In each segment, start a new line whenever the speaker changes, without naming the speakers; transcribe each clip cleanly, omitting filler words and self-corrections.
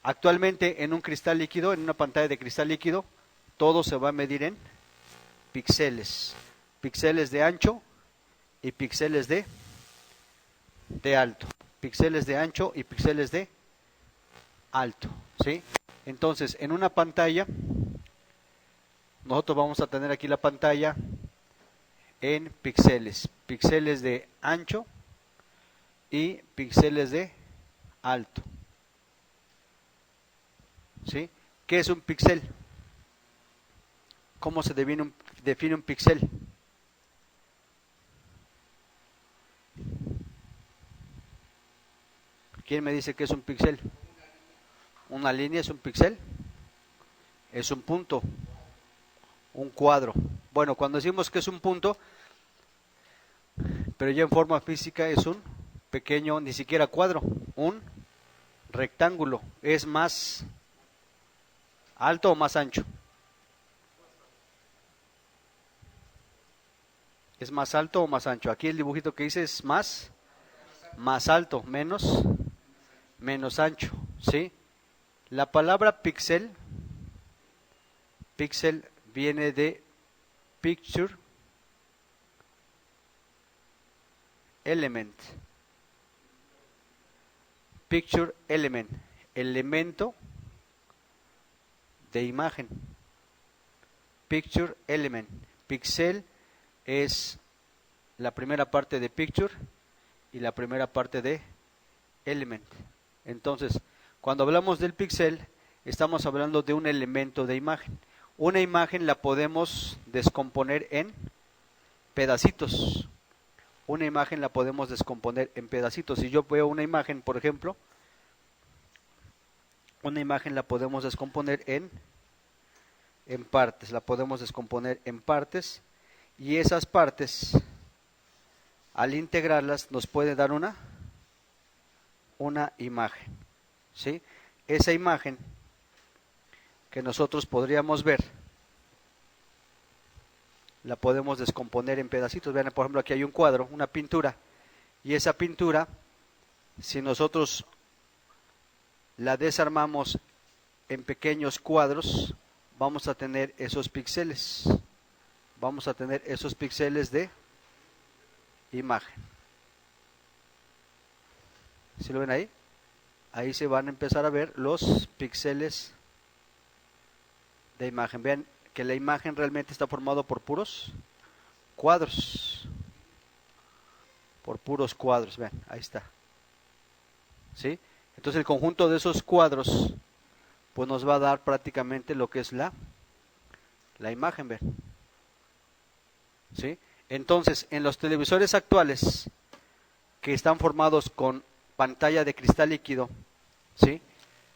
Actualmente en un cristal líquido, en una pantalla de cristal líquido, todo se va a medir en píxeles. Píxeles de ancho y píxeles de alto. Píxeles de ancho y píxeles de alto, ¿sí? Entonces, en una pantalla, nosotros vamos a tener aquí la pantalla en píxeles. Píxeles de ancho y píxeles de alto, ¿sí? ¿Qué es un píxel? ¿Cómo se define un píxel? ¿Quién me dice qué es un píxel? ¿Una línea es un píxel? Es un punto, un cuadro. Bueno, cuando decimos que es un punto, pero ya en forma física es un pequeño, ni siquiera cuadro, un rectángulo. ¿Es más alto o más ancho? ¿Es más alto o más ancho? Aquí el dibujito que dice es más alto, menos ancho, ¿sí? La palabra píxel viene de picture element. Picture element, elemento de imagen. Picture element. Pixel es la primera parte de picture y la primera parte de element. Entonces, cuando hablamos del píxel, estamos hablando de un elemento de imagen. Una imagen la podemos descomponer en pedacitos. Una imagen la podemos descomponer en pedacitos. Si yo veo una imagen, por ejemplo, una imagen la podemos descomponer en partes. La podemos descomponer en partes y esas partes, al integrarlas, nos puede dar una imagen, ¿sí? Esa imagen que nosotros podríamos ver, la podemos descomponer en pedacitos. Vean, por ejemplo, aquí hay un cuadro, una pintura, y esa pintura, si nosotros la desarmamos en pequeños cuadros, vamos a tener esos píxeles. Vamos a tener esos píxeles de imagen. ¿Sí lo ven ahí? Ahí se van a empezar a ver los píxeles de imagen. Vean que la imagen realmente está formada por puros cuadros. Por puros cuadros, vean, ahí está. ¿Sí? Entonces el conjunto de esos cuadros pues nos va a dar prácticamente lo que es la imagen, vean. ¿Sí? Entonces, en los televisores actuales que están formados con pantalla de cristal líquido, ¿sí?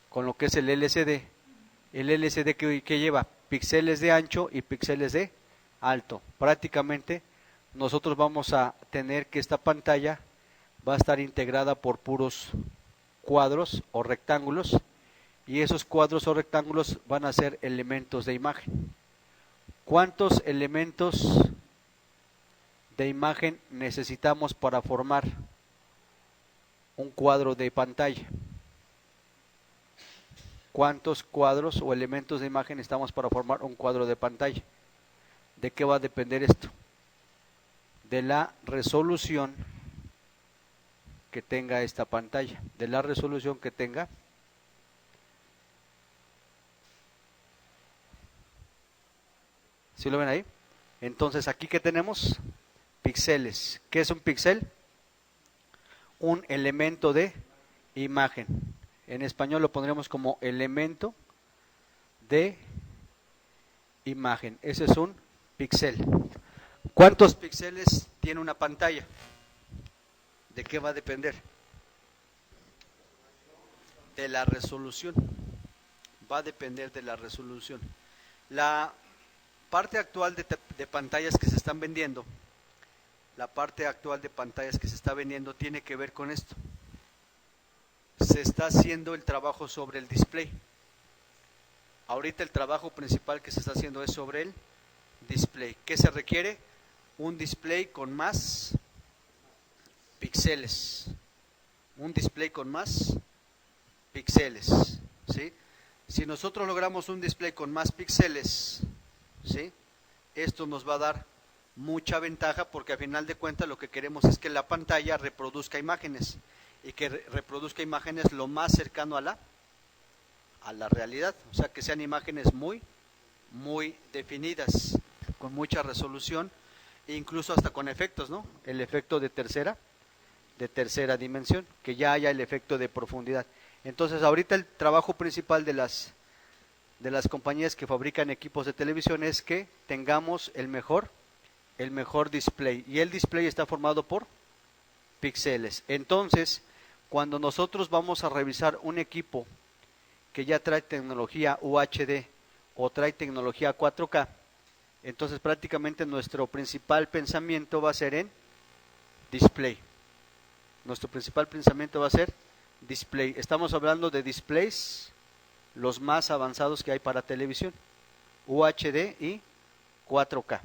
Con lo que es el LCD que lleva píxeles de ancho y píxeles de alto. Prácticamente nosotros vamos a tener que esta pantalla va a estar integrada por puros cuadros o rectángulos, y esos cuadros o rectángulos van a ser elementos de imagen. ¿Cuántos elementos de imagen necesitamos para formar un cuadro de pantalla? ¿Cuántos cuadros o elementos de imagen necesitamos para formar un cuadro de pantalla? ¿De qué va a depender esto? De la resolución que tenga esta pantalla, de la resolución que tenga. ¿Sí lo ven ahí? Entonces, aquí que tenemos píxeles. ¿Qué es un píxel? Un elemento de imagen. En español lo pondríamos como elemento de imagen. Ese es un píxel. ¿Cuántos píxeles tiene una pantalla? ¿De qué va a depender? De la resolución. Va a depender de la resolución. La parte actual de pantallas que se están vendiendo, la parte actual de pantallas que se está vendiendo tiene que ver con esto. Se está haciendo el trabajo sobre el display. Ahorita el trabajo principal que se está haciendo es sobre el display. ¿Qué se requiere? Un display con más píxeles. Un display con más píxeles. ¿sí? Si nosotros logramos un display con más píxeles, ¿sí? Esto nos va a dar mucha ventaja porque a final de cuentas lo que queremos es que la pantalla reproduzca imágenes y que reproduzca imágenes lo más cercano a la realidad, o sea que sean imágenes muy definidas, con mucha resolución e incluso hasta con efectos, ¿no? El efecto de tercera dimensión, que ya haya el efecto de profundidad. Entonces ahorita el trabajo principal de las compañías que fabrican equipos de televisión es que tengamos el mejor display, y el display está formado por píxeles. Entonces, cuando nosotros vamos a revisar un equipo que ya trae tecnología UHD o trae tecnología 4K, entonces prácticamente nuestro principal pensamiento va a ser en display. Nuestro principal pensamiento va a ser display. Estamos hablando de displays los más avanzados que hay para televisión, UHD y 4K,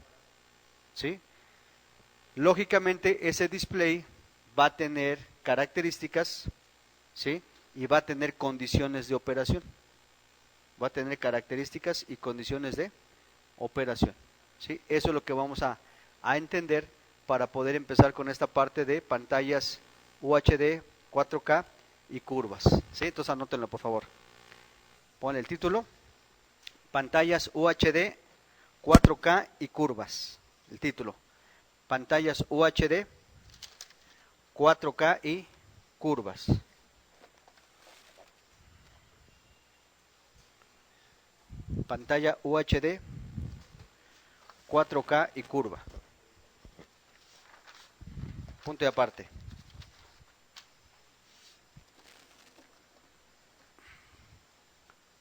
¿sí? Lógicamente ese display va a tener características, ¿sí? Y va a tener condiciones de operación. Va a tener características y condiciones de operación, ¿sí? Eso es lo que vamos a entender para poder empezar con esta parte de pantallas UHD, 4K y curvas, ¿sí? Entonces anótenlo por favor. Pon el título: pantallas UHD, 4K y curvas. El título: pantallas UHD, 4K y curvas. Pantalla UHD, 4K y curva. Punto y aparte.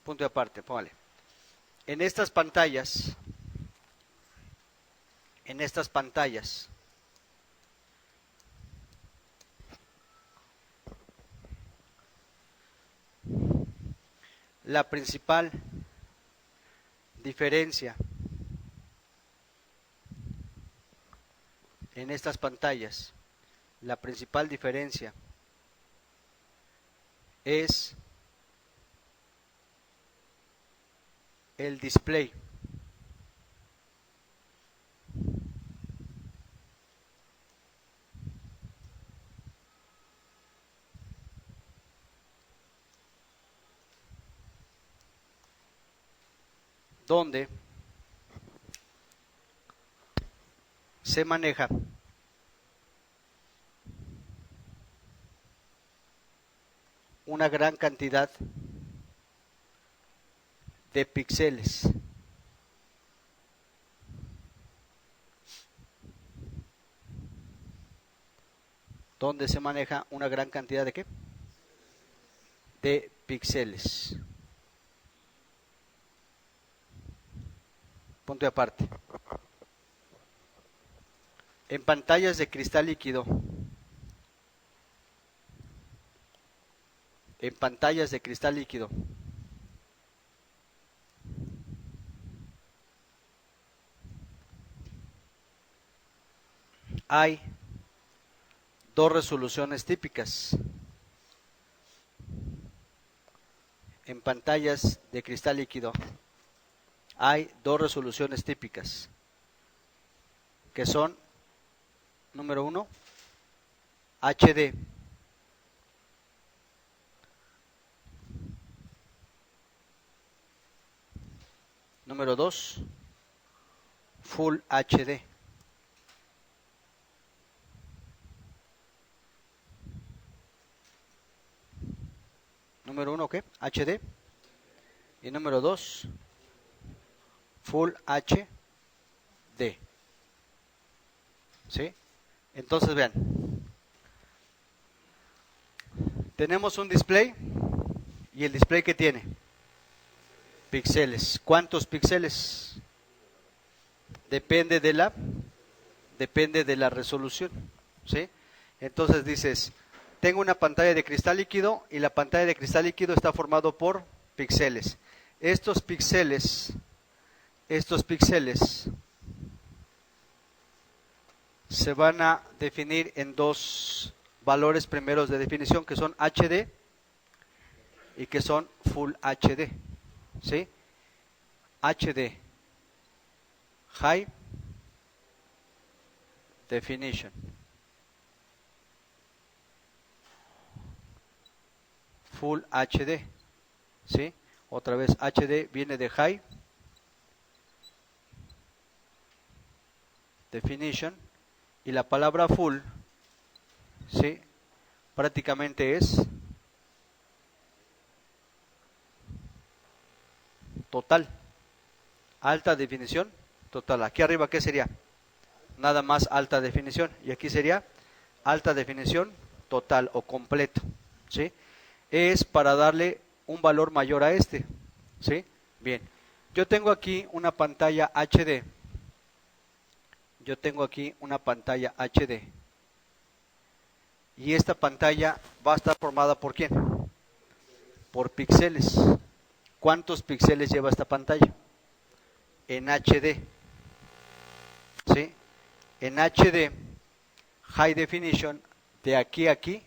Punto y aparte, póngale. En estas pantallas, la principal diferencia en estas pantallas, la principal diferencia es el display. Donde se maneja una gran cantidad de píxeles. Donde se maneja una gran cantidad de ¿qué? De píxeles. Punto y aparte. En pantallas de cristal líquido, hay dos resoluciones típicas. En pantallas de cristal líquido hay dos resoluciones típicas, que son, número 1, HD. Número 2, Full HD. Número 1, ¿qué? HD. Y número 2, Full HD. ¿Sí? Entonces vean, tenemos un display, y el display ¿qué tiene? Píxeles. ¿Cuántos píxeles? Depende de la resolución, ¿sí? Entonces dices, tengo una pantalla de cristal líquido y la pantalla de cristal líquido está formado por píxeles. Estos píxeles se van a definir en dos valores primeros de definición, que son HD y que son Full HD, ¿sí? HD, High Definition. Full HD, ¿sí? Otra vez HD viene de High Definition y la palabra full, ¿sí? Prácticamente es total, alta definición total. Aquí arriba, ¿qué sería? Nada más alta definición, y aquí sería alta definición total o completo, ¿sí? Es para darle un valor mayor a este, ¿sí? Bien, yo tengo aquí una pantalla HD, y esta pantalla va a estar formada ¿por quién? Por píxeles. ¿Cuántos píxeles lleva esta pantalla? En HD, ¿sí? En HD, High Definition, de aquí a aquí,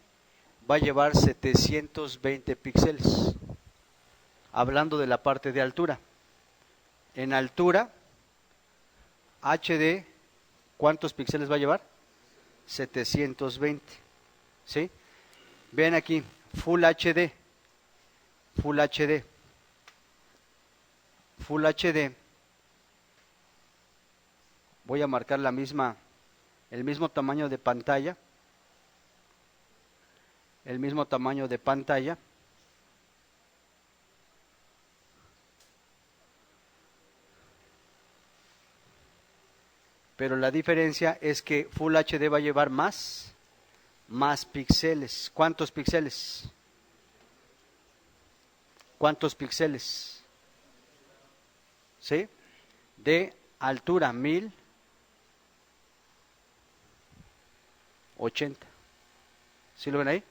va a llevar 720 píxeles. Hablando de la parte de altura. En altura, HD, ¿cuántos píxeles va a llevar? 720, ¿sí? Ven aquí, Full HD, Full HD, Full HD. Voy a marcar el mismo tamaño de pantalla, pero la diferencia es que Full HD va a llevar más píxeles. ¿Cuántos píxeles? ¿Cuántos píxeles? ¿Sí? De altura, 1080. ¿Sí lo ven ahí?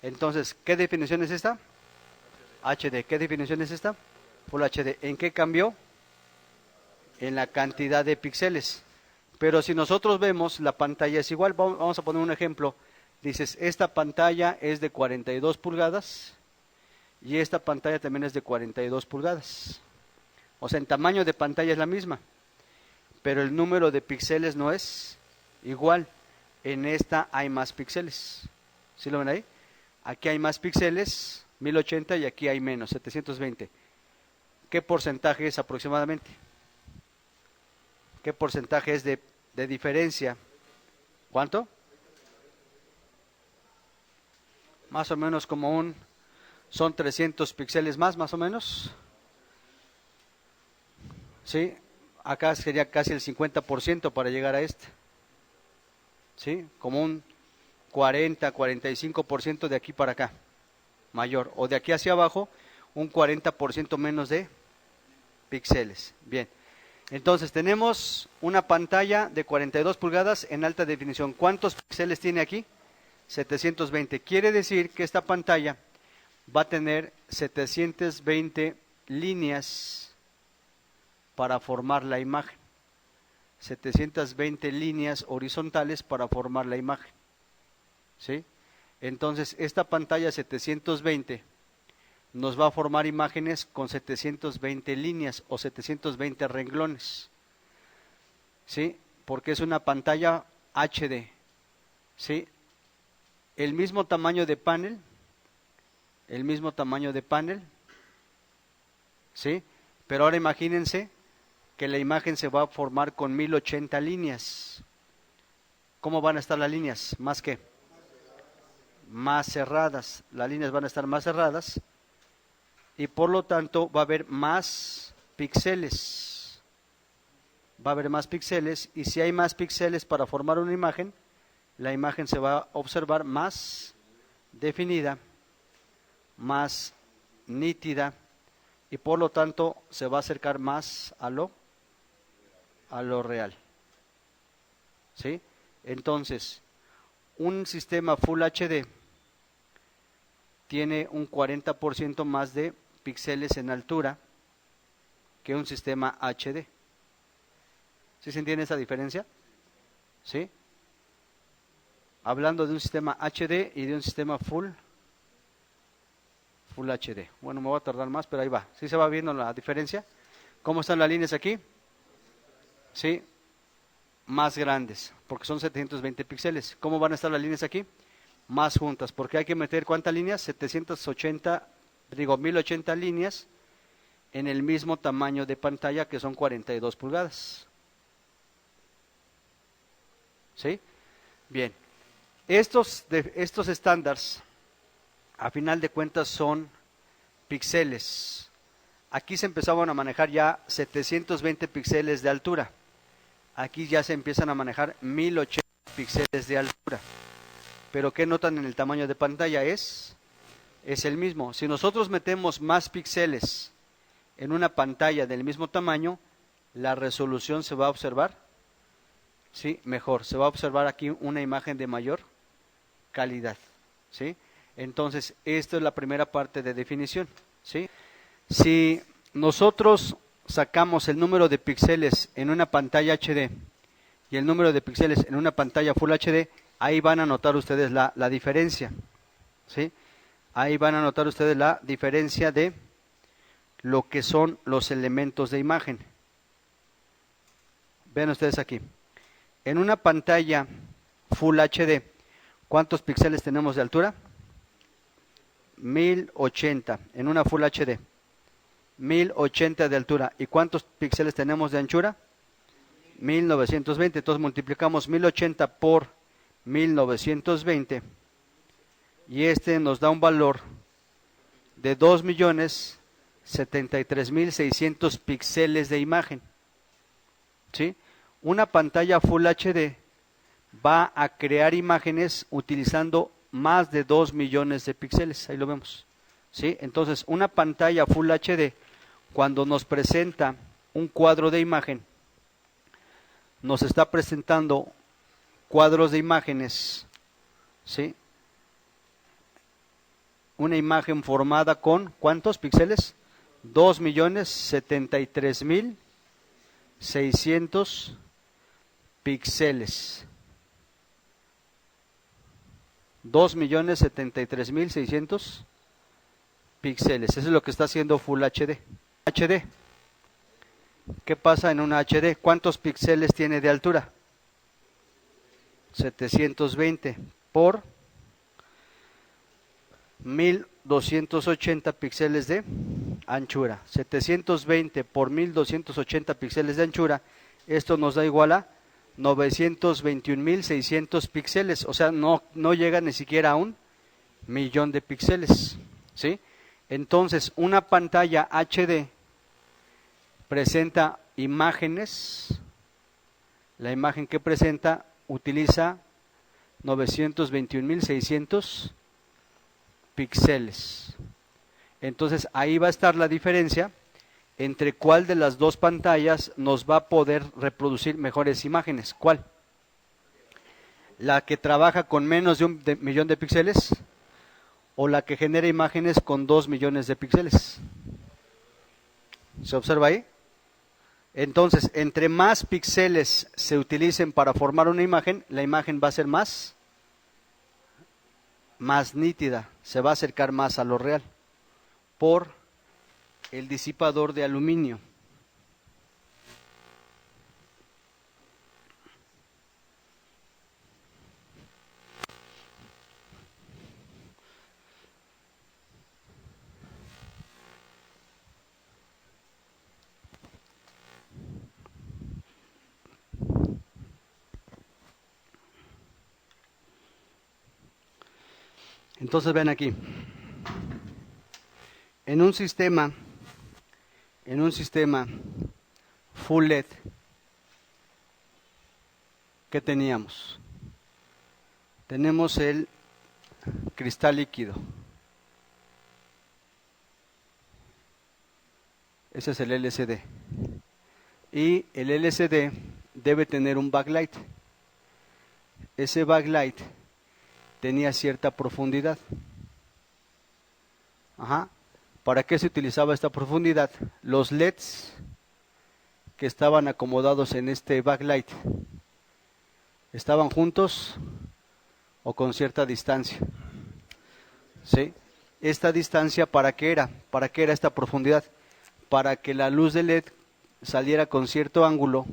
Entonces, ¿qué definición es esta? HD. ¿Qué definición es esta? Full HD. ¿En qué cambió? En la cantidad de píxeles. Pero si nosotros vemos, la pantalla es igual. Vamos a poner un ejemplo. Dices, esta pantalla es de 42 pulgadas y esta pantalla también es de 42 pulgadas. O sea, en tamaño de pantalla es la misma, pero el número de píxeles no es igual. En esta hay más píxeles. ¿Sí lo ven ahí? Aquí hay más píxeles, 1080, y aquí hay menos, 720. ¿Qué porcentaje es aproximadamente? ¿Qué porcentaje es de diferencia? ¿Cuánto? Más o menos son 300 píxeles más o menos. ¿Sí? Acá sería casi el 50% para llegar a este. ¿Sí? Como un 45% de aquí para acá, mayor. O de aquí hacia abajo, un 40% menos de píxeles. Bien. Entonces tenemos una pantalla de 42 pulgadas en alta definición. ¿Cuántos píxeles tiene aquí? 720. Quiere decir que esta pantalla va a tener 720 líneas para formar la imagen. 720 líneas horizontales para formar la imagen. ¿Sí? Entonces, esta pantalla 720 nos va a formar imágenes con 720 líneas o 720 renglones. ¿Sí? Porque es una pantalla HD. ¿Sí? El mismo tamaño de panel, ¿sí? Pero ahora imagínense que la imagen se va a formar con 1080 líneas. ¿Cómo van a estar las líneas? ¿Más qué? Más cerradas. Las líneas van a estar más cerradas y por lo tanto va a haber más píxeles. Y si hay más píxeles para formar una imagen, la imagen se va a observar más definida, más nítida y por lo tanto se va a acercar más a lo real. ¿Sí? Entonces, un sistema Full HD tiene un 40% más de píxeles en altura que un sistema HD. ¿Sí se entiende esa diferencia? ¿Sí? Hablando de un sistema HD y de un sistema Full Full HD. Bueno, me voy a tardar más, pero ahí va. ¿Sí se va viendo la diferencia? ¿Cómo están las líneas aquí? Sí, más grandes, porque son 720 píxeles. ¿Cómo van a estar las líneas aquí? Más juntas, porque hay que meter ¿cuántas líneas? 1080 líneas en el mismo tamaño de pantalla, que son 42 pulgadas. ¿Sí? Bien. Estos estándares, a final de cuentas, son píxeles. Aquí se empezaban a manejar ya 720 píxeles de altura. Aquí ya se empiezan a manejar 1080 píxeles de altura. Pero ¿qué notan en el tamaño de pantalla? Es el mismo. Si nosotros metemos más píxeles en una pantalla del mismo tamaño, la resolución se va a observar, ¿sí? Mejor. Se va a observar aquí una imagen de mayor calidad, ¿sí? Entonces, esto es la primera parte de definición, ¿sí? Si nosotros sacamos el número de píxeles en una pantalla HD y el número de píxeles en una pantalla Full HD, ahí van a notar ustedes la diferencia, ¿sí? Ahí van a notar ustedes la diferencia de lo que son los elementos de imagen. Vean ustedes aquí. En una pantalla Full HD, ¿cuántos píxeles tenemos de altura? 1080 en una Full HD. 1080 de altura. ¿Y cuántos píxeles tenemos de anchura? 1920. Entonces multiplicamos 1080 por 1920 y este nos da un valor de 2.073.600 píxeles de imagen, ¿sí? Una pantalla Full HD va a crear imágenes utilizando más de 2 millones de píxeles, ahí lo vemos, ¿sí? Entonces, una pantalla Full HD, cuando nos presenta un cuadro de imagen, nos está presentando cuadros de imágenes, ¿sí? Una imagen formada con, ¿cuántos píxeles? 2.073.600 píxeles. 2.073.600 píxeles. Eso es lo que está haciendo Full HD. HD. ¿Qué pasa en una HD? ¿Cuántos píxeles tiene de altura? 720 por 1280 píxeles de anchura. 720 por 1280 píxeles de anchura. Esto nos da igual a 921.600 píxeles. O sea, no llega ni siquiera a 1.000.000 de píxeles, ¿sí? Entonces, una pantalla HD presenta imágenes. La imagen que presenta utiliza 921.600 píxeles. Entonces ahí va a estar la diferencia entre cuál de las dos pantallas nos va a poder reproducir mejores imágenes. ¿Cuál? ¿La que trabaja con menos de 1.000.000 de píxeles o la que genera imágenes con 2 millones de píxeles? ¿Se observa ahí? Entonces, entre más píxeles se utilicen para formar una imagen, la imagen va a ser más nítida, se va a acercar más a lo real, por el disipador de aluminio. Entonces ven aquí, en un sistema Full LED, ¿qué teníamos? Tenemos el cristal líquido. Ese es el LCD. Y el LCD debe tener un backlight. Ese backlight tenía cierta profundidad. Ajá. ¿Para qué se utilizaba esta profundidad? Los LEDs que estaban acomodados en este backlight, ¿estaban juntos o con cierta distancia? ¿Sí? esta distancia, ¿para qué era? ¿Para qué era esta profundidad? Para que la luz de LED saliera con cierto ángulo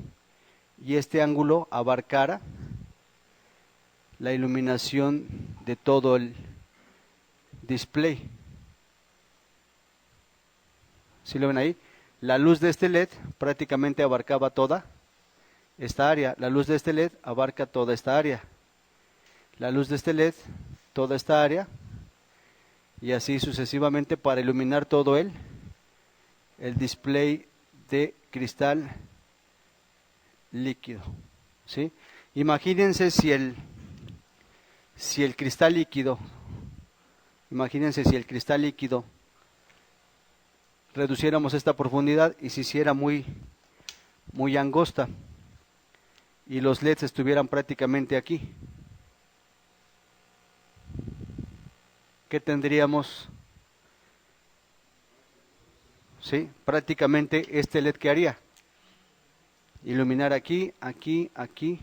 y este ángulo abarcara la iluminación de todo el display. ¿Sí lo ven ahí? La luz de este LED prácticamente abarcaba toda esta área. La luz de este LED abarca toda esta área. La luz de este LED, toda esta área. Y así sucesivamente para iluminar todo el display de cristal líquido. ¿Sí? Imagínense si el cristal líquido, reduciéramos esta profundidad y se hiciera muy angosta y los LEDs estuvieran prácticamente aquí. ¿Qué tendríamos? ¿Sí? Prácticamente este LED que haría iluminar aquí, aquí, aquí.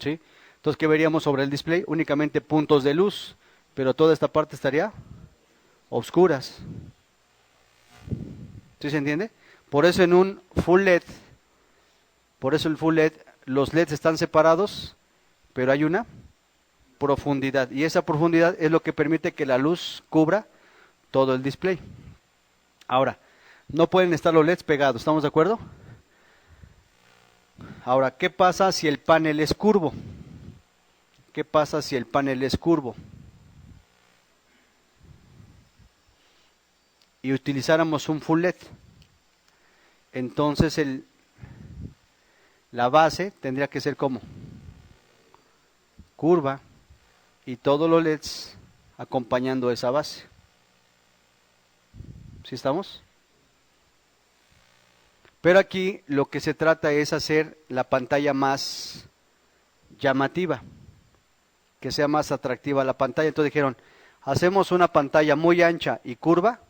¿Sí? Entonces, ¿qué veríamos sobre el display? Únicamente puntos de luz, pero toda esta parte estaría oscuras. ¿Sí se entiende? Por eso en un full LED, los LEDs están separados, pero hay una profundidad. Y esa profundidad es lo que permite que la luz cubra todo el display. Ahora, no pueden estar los LEDs pegados, ¿estamos de acuerdo? Ahora, ¿qué pasa si el panel es curvo? ¿Qué pasa si el panel es curvo? Y utilizáramos un full LED. Entonces la base tendría que ser como curva y todos los LEDs acompañando esa base. ¿Sí estamos? Pero aquí lo que se trata es hacer la pantalla más llamativa, que sea más atractiva la pantalla. Entonces dijeron, ¿hacemos una pantalla muy ancha y curva?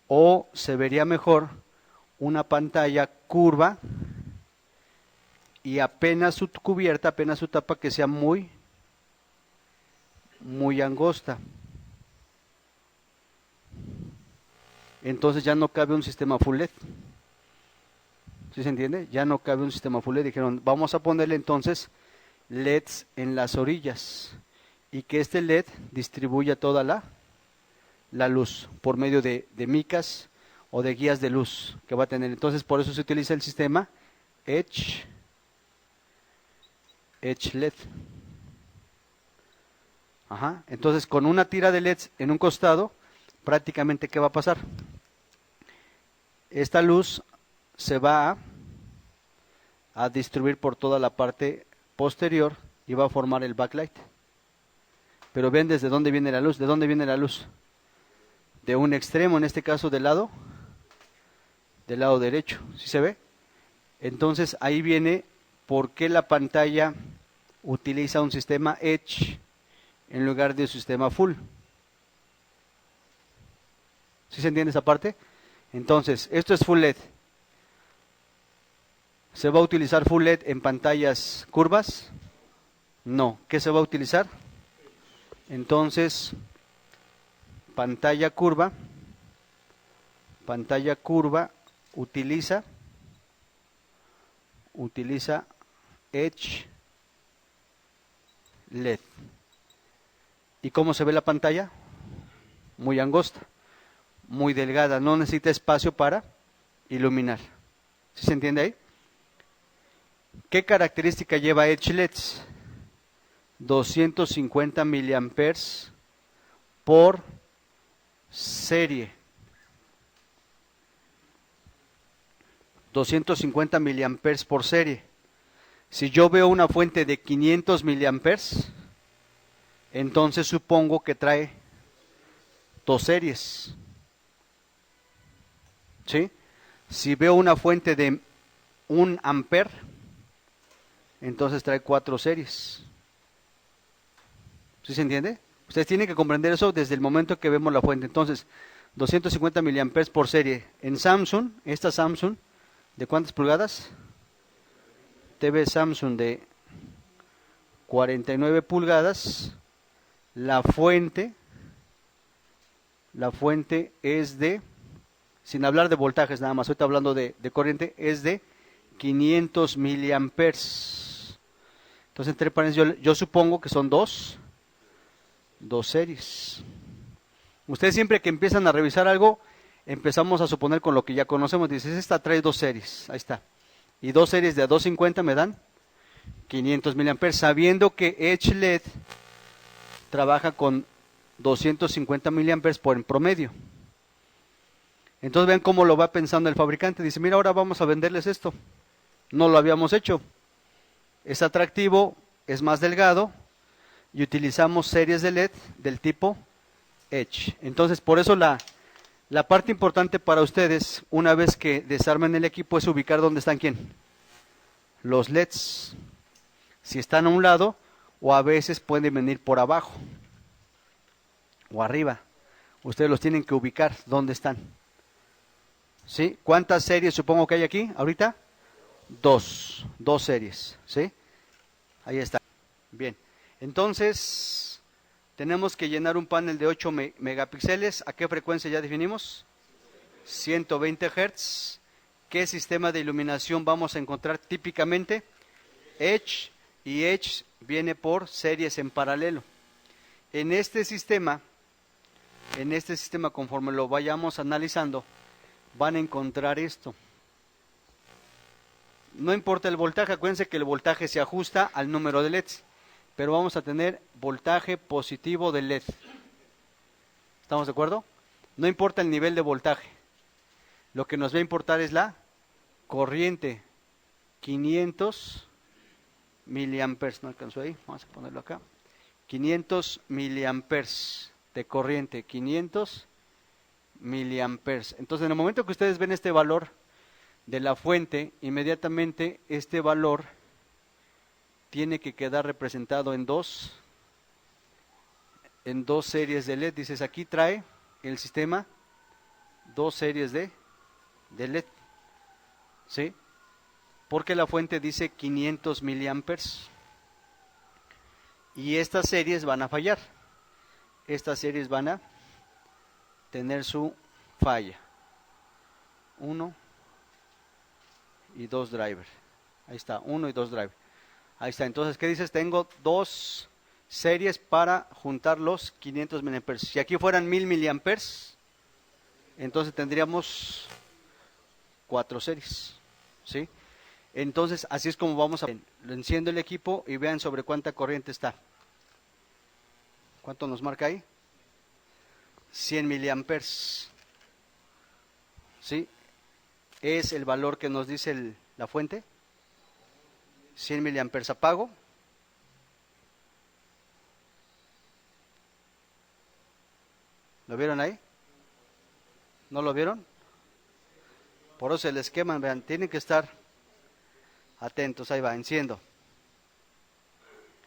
¿O se vería mejor una pantalla curva y apenas su cubierta, apenas su tapa que sea muy angosta? Entonces ya no cabe un sistema full LED. ¿Sí se entiende? Ya no cabe un sistema full LED. Dijeron, vamos a ponerle entonces LEDs en las orillas y que este LED distribuya toda la luz por medio de micas o de guías de luz que va a tener. Entonces por eso se utiliza el sistema Edge LED. Ajá. Entonces con una tira de LEDs en un costado, prácticamente ¿qué va a pasar? Esta luz se va a distribuir por toda la parte posterior y va a formar el backlight. Pero ven desde dónde viene la luz. ¿De dónde viene la luz? De un extremo, en este caso del lado derecho. ¿Sí se ve? Entonces ahí viene por qué la pantalla utiliza un sistema Edge en lugar de un sistema full. ¿Sí se entiende esa parte? Entonces, esto es full LED. ¿Se va a utilizar full LED en pantallas curvas? No. ¿Qué se va a utilizar? Entonces, pantalla curva utiliza Edge LED. ¿Y cómo se ve la pantalla? Muy angosta, muy delgada, no necesita espacio para iluminar. ¿Sí se entiende ahí? ¿Qué característica lleva Edge LEDs? 250 miliamperes por serie. 250 miliamperes por serie. Si yo veo una fuente de 500 miliamperes, entonces supongo que trae dos series. ¿Sí? Si veo una fuente de 1 ampere, entonces trae 4 series. ¿Sí se entiende? Ustedes tienen que comprender eso desde el momento que vemos la fuente. Entonces, 250 miliamperes por serie. En Samsung, esta Samsung, ¿de cuántas pulgadas? TV Samsung de 49 pulgadas. La fuente es de, sin hablar de voltajes nada más, ahorita hablando de corriente, es de 500 miliamperes. Entonces, entre paréntesis, yo supongo que son dos series. Ustedes siempre que empiezan a revisar algo, empezamos a suponer con lo que ya conocemos. Dices, esta trae dos series, ahí está. Y dos series de a 250 me dan 500 miliamperes, sabiendo que Edge LED trabaja con 250 miliamperes por en promedio. Entonces vean cómo lo va pensando el fabricante. Dice, mira, ahora vamos a venderles esto. No lo habíamos hecho. Es atractivo, es más delgado y utilizamos series de LED del tipo Edge. Entonces, por eso la parte importante para ustedes, una vez que desarmen el equipo, es ubicar dónde están quién. Los LEDs. Si están a un lado, o a veces pueden venir por abajo o arriba. Ustedes los tienen que ubicar dónde están. ¿Sí? ¿Cuántas series supongo que hay aquí ahorita? Dos series. ¿Sí? Ahí está. Bien. Entonces, tenemos que llenar un panel de 8 megapíxeles. ¿A qué frecuencia ya definimos? 120 Hz. ¿Qué sistema de iluminación vamos a encontrar típicamente? Edge, y Edge viene por series en paralelo. En este sistema, conforme lo vayamos analizando, van a encontrar esto. No importa el voltaje, acuérdense que el voltaje se ajusta al número de LEDs, pero vamos a tener voltaje positivo de LED. ¿Estamos de acuerdo? No importa el nivel de voltaje. Lo que nos va a importar es la corriente. 500 miliamperes, no alcanzó ahí, vamos a ponerlo acá. 500 miliamperes de corriente, 500 miliamperes. Entonces, en el momento que ustedes ven este valor de la fuente, inmediatamente este valor tiene que quedar representado en dos series de LED. Dices, aquí trae el sistema dos series de LED, ¿sí? Porque la fuente dice 500 miliamperes. Y estas series van a fallar. Estas series van a tener su falla. 1 y 2 driver. Ahí está, 1 y 2 driver. Ahí está, entonces, ¿qué dices? Tengo dos series para juntar los 500 miliamperes. Si aquí fueran 1000 miliamperes, entonces tendríamos 4 series, ¿sí? Entonces, así es como vamos a... Lo enciendo el equipo y vean sobre cuánta corriente está. ¿Cuánto nos marca ahí? 100 miliamperes. ¿Sí? Es el valor que nos dice la fuente. 100 miliamperes. Apago. ¿Lo vieron ahí? ¿No lo vieron? Por eso el esquema, vean, tienen que estar atentos. Ahí va, enciendo.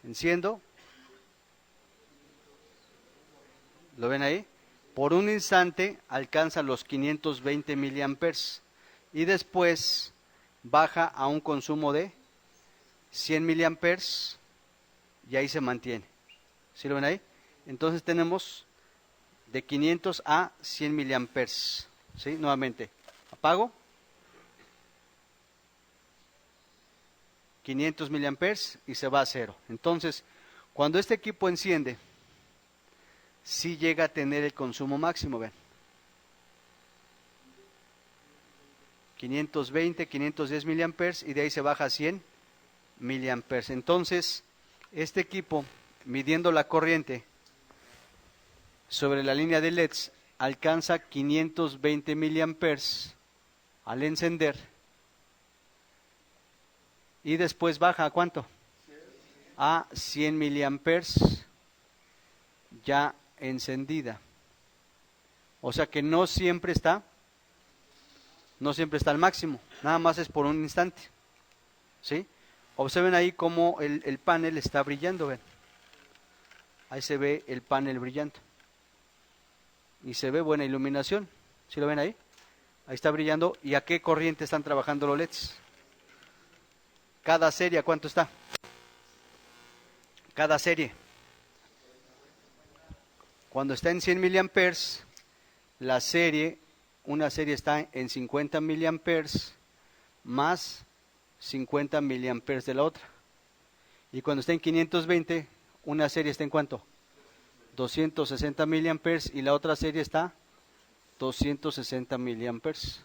Enciendo. ¿Lo ven ahí? Por un instante alcanza los 520 miliamperes y después baja a un consumo de 100 miliamperes y ahí se mantiene. ¿Sí lo ven ahí? Entonces tenemos de 500 a 100 miliamperes. ¿Sí? Nuevamente, apago. 500 miliamperes y se va a cero. Entonces, cuando este equipo enciende, sí llega a tener el consumo máximo, ven. 520, 510 miliamperes y de ahí se baja a 100 miliamperes. Entonces, este equipo, midiendo la corriente sobre la línea de LEDs, alcanza 520 miliamperes al encender y después baja ¿a cuánto? A 100 miliamperes ya encendida. O sea que no siempre está al máximo, nada más es por un instante. ¿Sí? Observen ahí cómo el panel está brillando, ven. Ahí se ve el panel brillando. Y se ve buena iluminación. ¿Sí lo ven ahí? Ahí está brillando. ¿Y a qué corriente están trabajando los LEDs? Cada serie, ¿a cuánto está? cada serie. Cuando está en 100 miliamperes, una serie está en 50 miliamperes más 50 miliamperes de la otra. Y cuando está en 520, una serie está en ¿cuánto? 260 miliamperes y la otra serie está 260 miliamperes.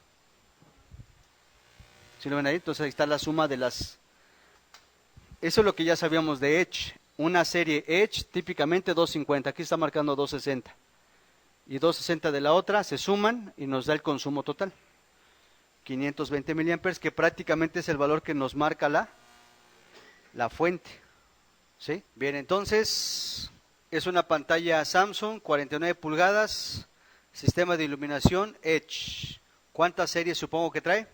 ¿Sí lo ven ahí? Entonces ahí está la suma de las... Eso es lo que ya sabíamos de Edge. Una serie Edge típicamente 250, aquí está marcando 260. Y 260 de la otra se suman y nos da el consumo total. 520 miliamperes, que prácticamente es el valor que nos marca la fuente. ¿Sí? Bien, entonces es una pantalla Samsung, 49 pulgadas, sistema de iluminación Edge. ¿Cuántas series supongo que trae?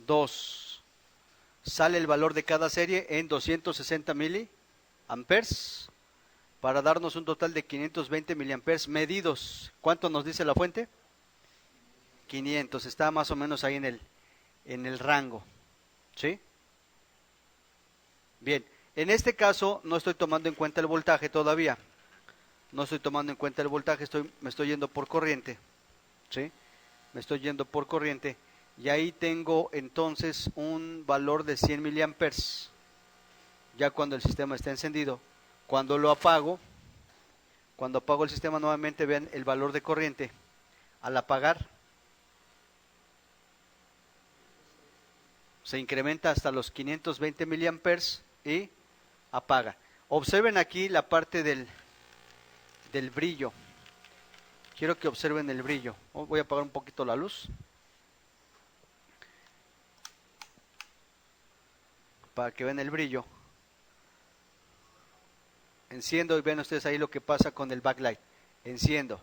2. Sale el valor de cada serie en 260 miliamperes para darnos un total de 520 miliamperes medidos. ¿Cuánto nos dice la fuente? 500. Está más o menos ahí en el rango. ¿Sí? Bien, en este caso no estoy tomando en cuenta el voltaje todavía. No estoy tomando en cuenta el voltaje, me estoy yendo por corriente. ¿Sí? Me estoy yendo por corriente. Y ahí tengo entonces un valor de 100 miliamperes. Ya cuando el sistema está encendido. Cuando lo apago, cuando apago el sistema nuevamente, vean el valor de corriente. Al apagar, se incrementa hasta los 520 miliamperes y apaga. Observen aquí la parte del brillo. Quiero que observen el brillo. Voy a apagar un poquito la luz para que vean el brillo. Enciendo y ven ustedes ahí lo que pasa con el backlight. Enciendo.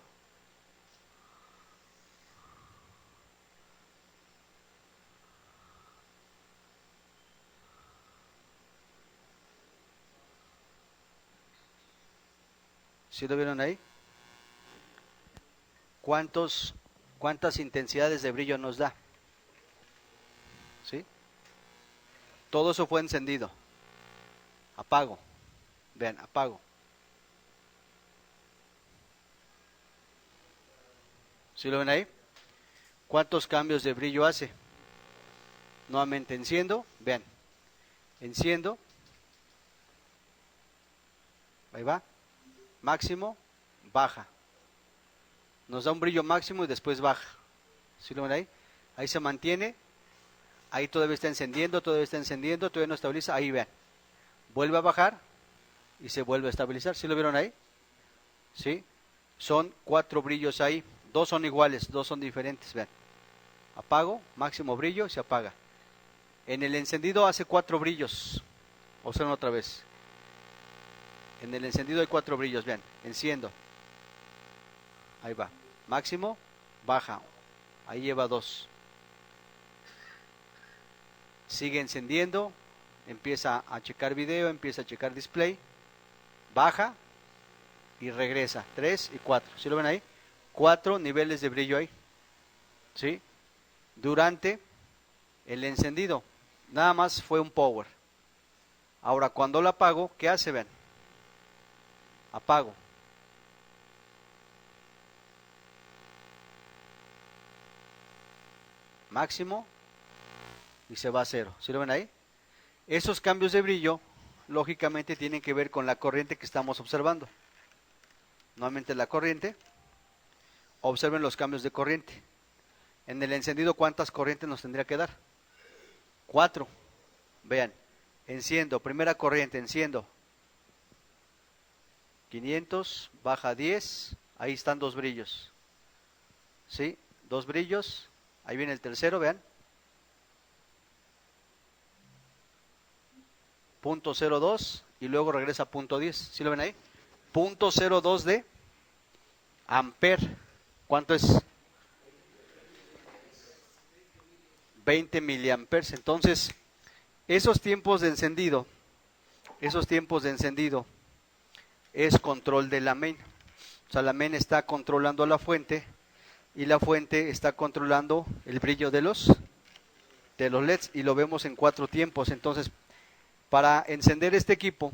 ¿Sí lo vieron ahí? ¿Cuántas intensidades de brillo nos da? ¿Sí? Todo eso fue encendido. Apago. Vean, apago. ¿Sí lo ven ahí? ¿Cuántos cambios de brillo hace? Nuevamente enciendo. Vean. Enciendo. Ahí va. Máximo. Baja. Nos da un brillo máximo y después baja. ¿Sí lo ven ahí? Ahí se mantiene. Ahí todavía está encendiendo, todavía no estabiliza. Ahí vean. Vuelve a bajar y se vuelve a estabilizar. ¿Sí lo vieron ahí? ¿Sí? Son 4 brillos ahí. 2 son iguales, 2 son diferentes. Vean. Apago, máximo brillo y se apaga. En el encendido hace 4 brillos. Observen otra vez. En el encendido hay 4 brillos. Vean. Enciendo. Ahí va. Máximo, baja. Ahí lleva 2. Sigue encendiendo. Empieza a checar video, empieza a checar display. Baja y regresa. 3 y 4. ¿Sí lo ven ahí? 4 niveles de brillo ahí. ¿Sí? Durante el encendido. Nada más fue un power. Ahora cuando lo apago, ¿qué hace? Vean. Apago. Máximo y se va a 0. ¿Sí lo ven ahí? Esos cambios de brillo lógicamente tienen que ver con la corriente que estamos observando. Nuevamente la corriente. Observen los cambios de corriente. En el encendido, ¿cuántas corrientes nos tendría que dar? 4. Vean, enciendo, primera corriente, enciendo. 500, baja 10, ahí están 2 brillos. ¿Sí? 2 brillos, ahí viene el tercero, vean. Punto 0.2 y luego regresa a punto 10. ¿Sí lo ven ahí? Punto 0.2 de amper. ¿Cuánto es? 20 miliamperes. Entonces, esos tiempos de encendido es control de la main. O sea, la main está controlando la fuente y la fuente está controlando el brillo de los LEDs y lo vemos en 4 tiempos. Entonces, para encender este equipo,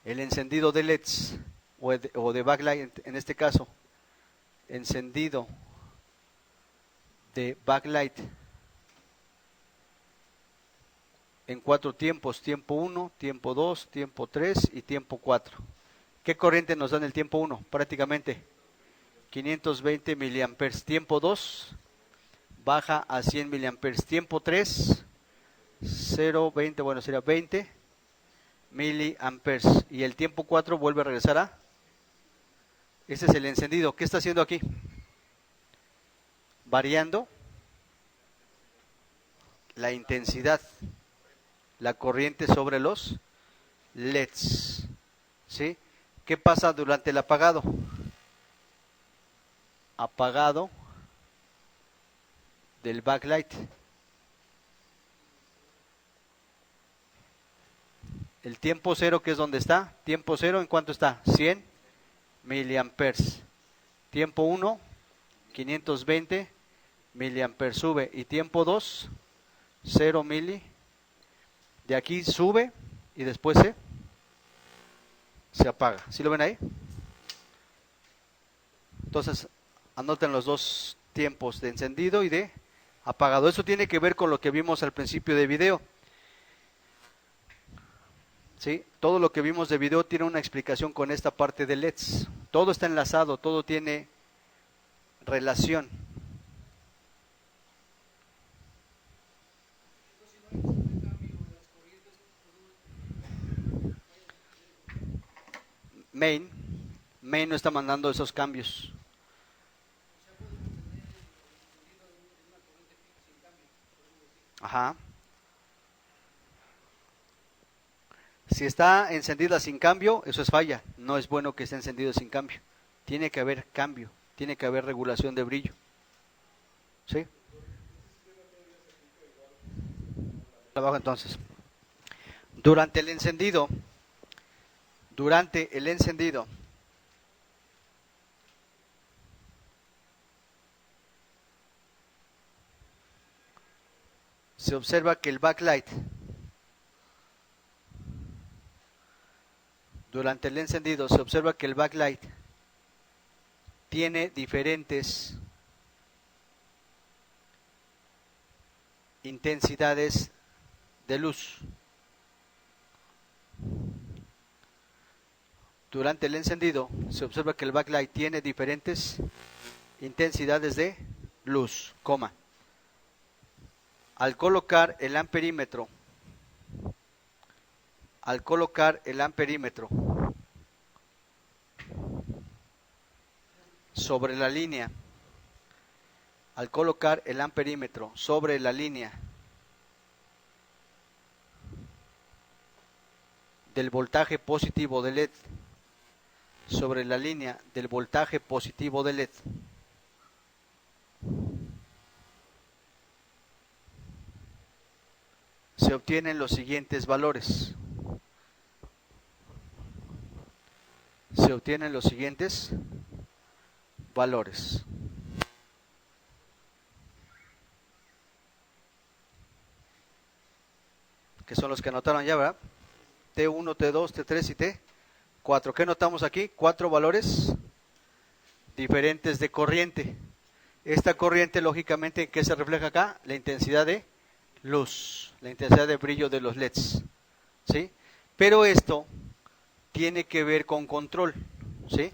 el encendido de LEDs o de backlight en este caso, encendido de backlight en 4 tiempos, tiempo 1, tiempo 2, tiempo 3 y tiempo 4. ¿Qué corriente nos da en el tiempo 1? Prácticamente 520 miliamperes. Tiempo 2 baja a 100 miliamperes. Tiempo 3, 0,20, bueno, sería 20 miliamperes. Y el tiempo 4 vuelve a regresar a... Ese es el encendido. ¿Qué está haciendo aquí? Variando la intensidad, la corriente sobre los LEDs. ¿Sí? ¿Qué pasa durante el apagado? Apagado del backlight. El tiempo cero, que es donde está. Tiempo cero, ¿en cuánto está? 100 miliamperes. Tiempo 1, 520 miliamperes, sube. Y tiempo 2, 0 mili. De aquí sube y después se apaga. ¿Sí lo ven ahí? Entonces, anoten los dos tiempos de encendido y de apagado. Eso tiene que ver con lo que vimos al principio de video. ¿Sí? Todo lo que vimos de video tiene una explicación con esta parte de LEDs. Todo está enlazado, todo tiene relación. Main no está mandando esos cambios. Ajá. Si está encendida sin cambio, eso es falla. No es bueno que esté encendido sin cambio. Tiene que haber cambio, tiene que haber regulación de brillo. ¿Sí? Abajo entonces. Durante el encendido, se observa que el backlight, durante el encendido se observa que el backlight tiene diferentes intensidades de luz. Durante el encendido se observa que el backlight tiene diferentes intensidades de luz, coma. Al colocar el amperímetro sobre la línea, del voltaje positivo de LED, sobre la línea del voltaje positivo de LED, se obtienen los siguientes valores. Que son los que anotaron ya, ¿verdad? T1, T2, T3 y T4. ¿Qué notamos aquí? 4 valores diferentes de corriente. Esta corriente, lógicamente, ¿en qué se refleja acá? La intensidad de luz, la intensidad de brillo de los LEDs. ¿Sí? Pero esto tiene que ver con control. ¿Sí?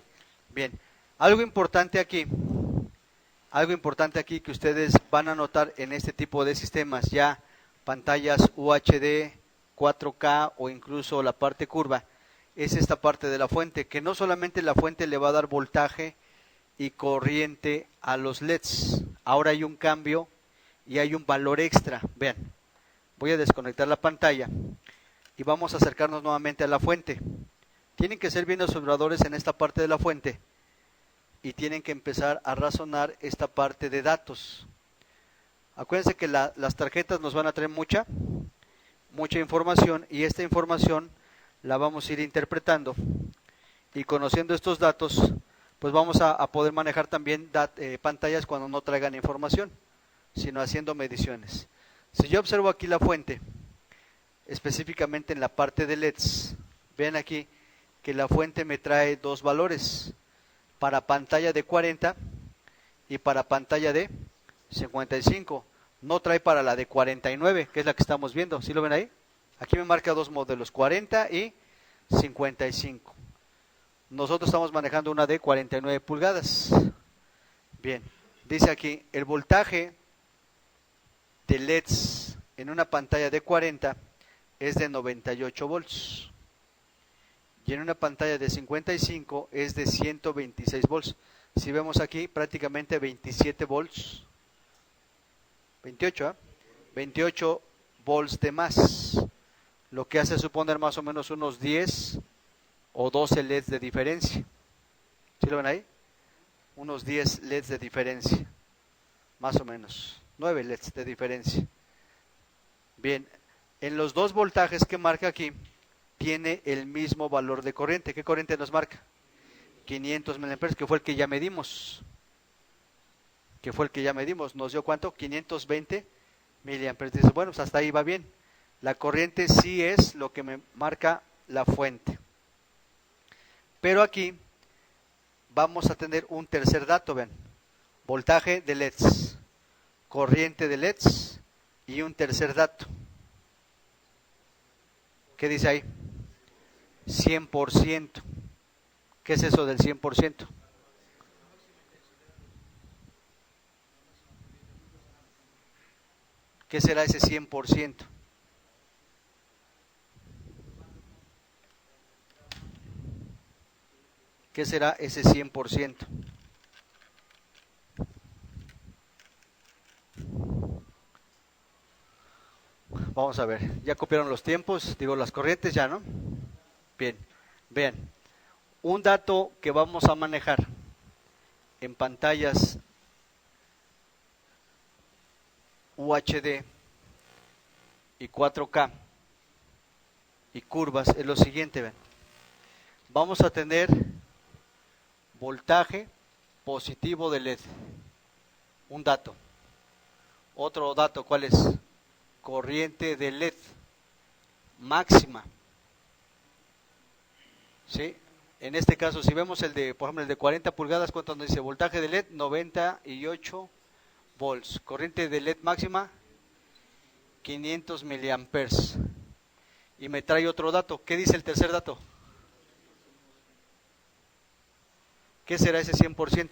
Bien. Algo importante aquí que ustedes van a notar en este tipo de sistemas, ya pantallas UHD, 4K o incluso la parte curva, es esta parte de la fuente, que no solamente la fuente le va a dar voltaje y corriente a los LEDs, ahora hay un cambio y hay un valor extra. Vean, voy a desconectar la pantalla y vamos a acercarnos nuevamente a la fuente. Tienen que ser bien observadores en esta parte de la fuente y tienen que empezar a razonar esta parte de datos. Acuérdense que las tarjetas nos van a traer mucha información y esta información la vamos a ir interpretando y conociendo estos datos pues vamos a poder manejar también pantallas cuando no traigan información, sino haciendo mediciones. Si yo observo aquí la fuente, específicamente en la parte de LEDs, vean aquí, que la fuente me trae dos valores, para pantalla de 40 y para pantalla de 55. No trae para la de 49, que es la que estamos viendo. ¿Sí lo ven ahí? Aquí me marca dos modelos, 40 y 55. Nosotros estamos manejando una de 49 pulgadas. Bien, dice aquí, el voltaje de LEDs en una pantalla de 40 es de 98 volts. Y en una pantalla de 55 es de 126 volts. Si vemos aquí, prácticamente 27 volts. 28, ¿eh? 28 volts de más. Lo que hace suponer más o menos unos 10 o 12 LEDs de diferencia. ¿Sí lo ven ahí? Unos 10 LEDs de diferencia. Más o menos. 9 LEDs de diferencia. Bien, en los dos voltajes que marca aquí, tiene el mismo valor de corriente. ¿Qué corriente nos marca? 500 miliamperes, que fue el que ya medimos. ¿Nos dio cuánto? 520 miliamperes. Dice, bueno, pues hasta ahí va bien. La corriente sí es lo que me marca la fuente. Pero aquí vamos a tener un tercer dato, ven. Voltaje de LEDs, corriente de LEDs y un tercer dato. ¿Qué dice ahí? 100%. ¿Qué es eso del 100%? ¿Qué será ese 100%? ¿Qué será ese 100%? Vamos a ver, ya copiaron los tiempos, digo las corrientes ya, ¿no? Bien, vean, un dato que vamos a manejar en pantallas UHD y 4K y curvas es lo siguiente, ven. Vamos a tener voltaje positivo de LED, un dato. Otro dato, ¿cuál es? Corriente de LED máxima. ¿Sí? En este caso, si vemos el de, por ejemplo, el de 40 pulgadas, ¿cuánto nos dice? Voltaje de LED 98 volts. Corriente de LED máxima 500 miliamperes. Y me trae otro dato. ¿Qué dice el tercer dato? ¿Qué será ese 100%?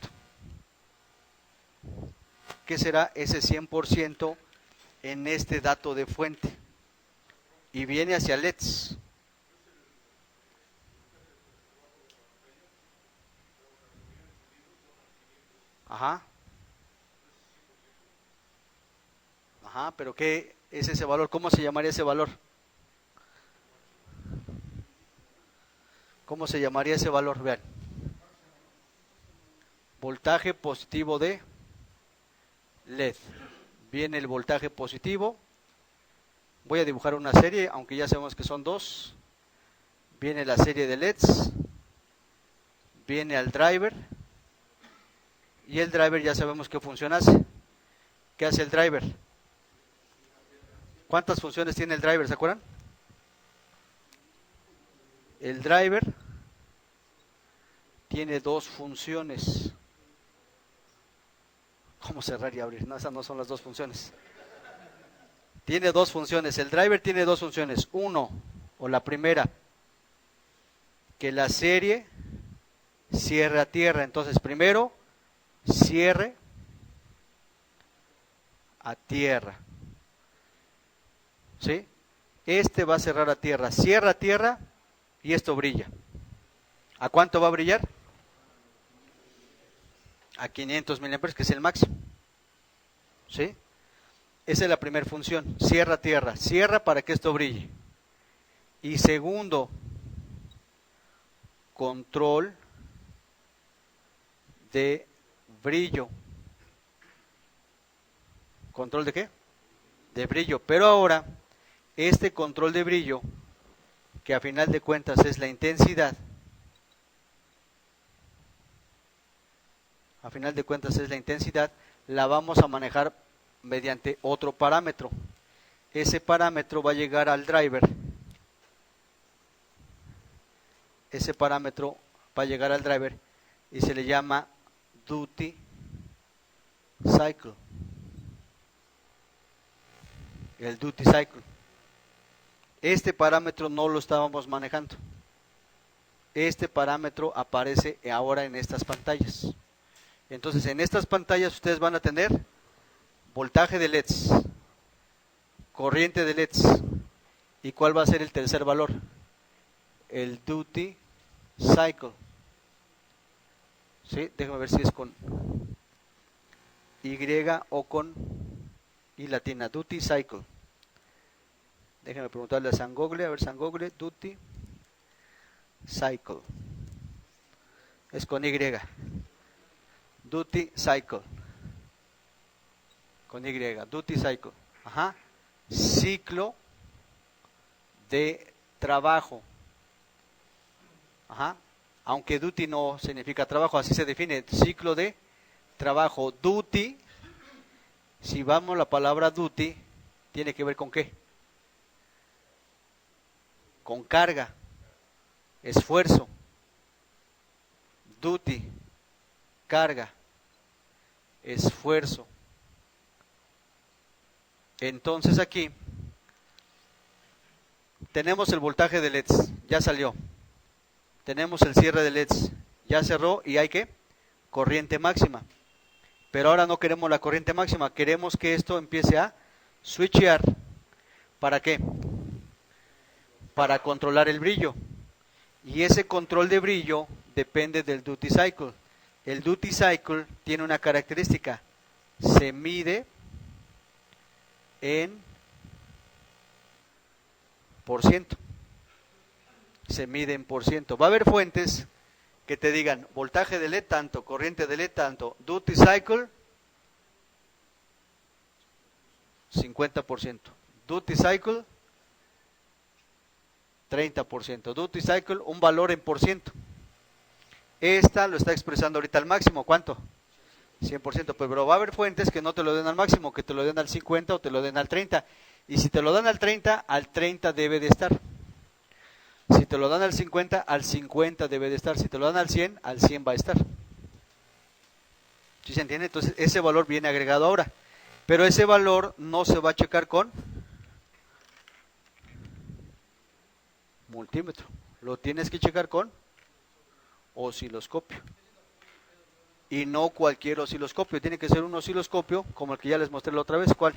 ¿Qué será ese 100% en este dato de fuente? Y viene hacia LEDs. Ajá. Ajá, pero ¿qué es ese valor? ¿Cómo se llamaría ese valor? ¿Cómo se llamaría ese valor? Vean. Voltaje positivo de LED. Viene el voltaje positivo. Voy a dibujar una serie, aunque ya sabemos que son dos. Viene la serie de LEDs. Viene al driver. Y el driver ya sabemos qué función hace. ¿Qué hace el driver? ¿Cuántas funciones tiene el driver? ¿Se acuerdan? El driver tiene dos funciones. ¿Cómo cerrar y abrir? No, esas no son las dos funciones. Tiene dos funciones. El driver tiene dos funciones. Uno, o la primera, que la serie cierre a tierra. Entonces, primero, cierre a tierra. ¿Sí? Este va a cerrar a tierra. Cierra a tierra y esto brilla. ¿A cuánto va a brillar? A 500 miliamperes, que es el máximo. ¿Sí? Esa es la primera función. Cierra a tierra. Cierra para que esto brille. Y segundo, control de brillo. ¿Control de qué? De brillo. Pero ahora, este control de brillo, que a final de cuentas es la intensidad, la vamos a manejar mediante otro parámetro. Ese parámetro va a llegar al driver ese parámetro va a llegar al driver y se le llama duty cycle. El duty cycle. Este parámetro no lo estábamos manejando. Este parámetro aparece ahora en estas pantallas. Entonces, en estas pantallas ustedes van a tener voltaje de LEDs, corriente de LEDs. ¿Y cuál va a ser el tercer valor? El duty cycle. ¿Sí? Déjame ver si es con Y o con I latina. Duty cycle. Déjame preguntarle a San Google, a ver San Google, duty cycle. Es con Y. Duty cycle. Con Y. Duty cycle. Ajá. Ciclo de trabajo. Ajá. Aunque duty no significa trabajo, así se define. Ciclo de trabajo. Duty, si vamos la palabra duty, tiene que ver con qué? Con carga, esfuerzo. Duty, carga, esfuerzo. Entonces aquí tenemos el voltaje de LEDs, ya salió. Tenemos el cierre de LEDs, ya cerró y hay que corriente máxima. Pero ahora no queremos la corriente máxima, queremos que esto empiece a switchear. ¿Para qué? Para controlar el brillo. Y ese control de brillo depende del duty cycle. El duty cycle tiene una característica, se mide en por ciento. Se mide en por ciento. Va a haber fuentes que te digan voltaje de LED tanto, corriente de LED tanto, duty cycle 50%, duty cycle 30%, duty cycle un valor en por ciento. Esta lo está expresando ahorita al máximo, ¿cuánto? 100%, pero va a haber fuentes que no te lo den al máximo, que te lo den al 50 o te lo den al 30. Y si te lo dan al 30 debe de estar. Si te lo dan al 50 debe de estar. Si te lo dan al 100 va a estar. ¿Sí se entiende? Entonces ese valor viene agregado ahora. Pero ese valor no se va a checar con multímetro. Lo tienes que checar con osciloscopio. Y no cualquier osciloscopio. Tiene que ser un osciloscopio como el que ya les mostré la otra vez. ¿Cuál?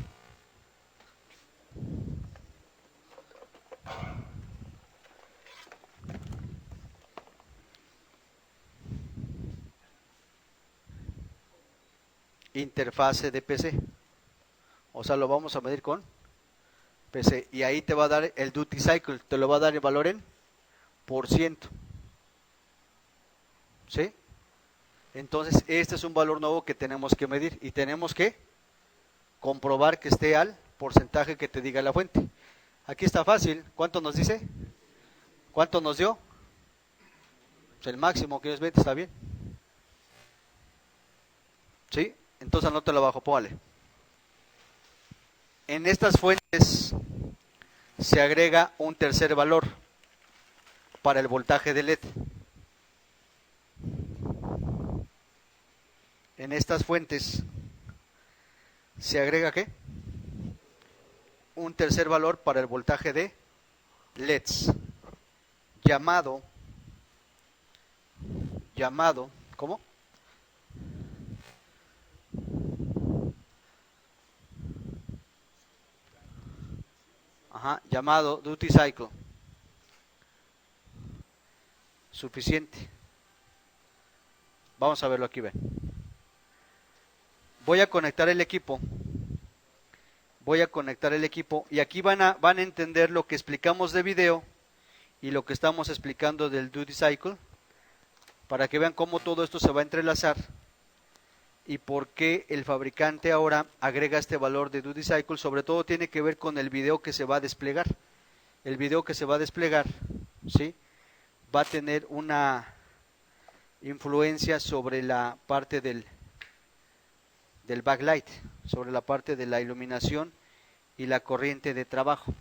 Interfase de PC. O sea, lo vamos a medir con PC. Y ahí te va a dar el duty cycle. Te lo va a dar el valor en por ciento. ¿Sí? Entonces, este es un valor nuevo que tenemos que medir. Y tenemos que comprobar que esté al porcentaje que te diga la fuente. Aquí está fácil. ¿Cuánto nos dice? ¿Cuánto nos dio? Pues el máximo que es 20, está bien. ¿Sí? Entonces anótalo abajo, póngale. En estas fuentes se agrega un tercer valor para el voltaje de LED. En estas fuentes se agrega ¿qué? Un tercer valor para el voltaje de LEDs, llamado, ¿cómo? Llamado duty cycle. Suficiente. Vamos a verlo aquí, ven. Voy a conectar el equipo. Y aquí van a entender lo que explicamos de video y lo que estamos explicando del duty cycle, para que vean cómo todo esto se va a entrelazar y por qué el fabricante ahora agrega este valor de duty cycle. Sobre todo tiene que ver con el video que se va a desplegar. El video que se va a desplegar, ¿sí?, va a tener una influencia sobre la parte del backlight, sobre la parte de la iluminación y la corriente de trabajo.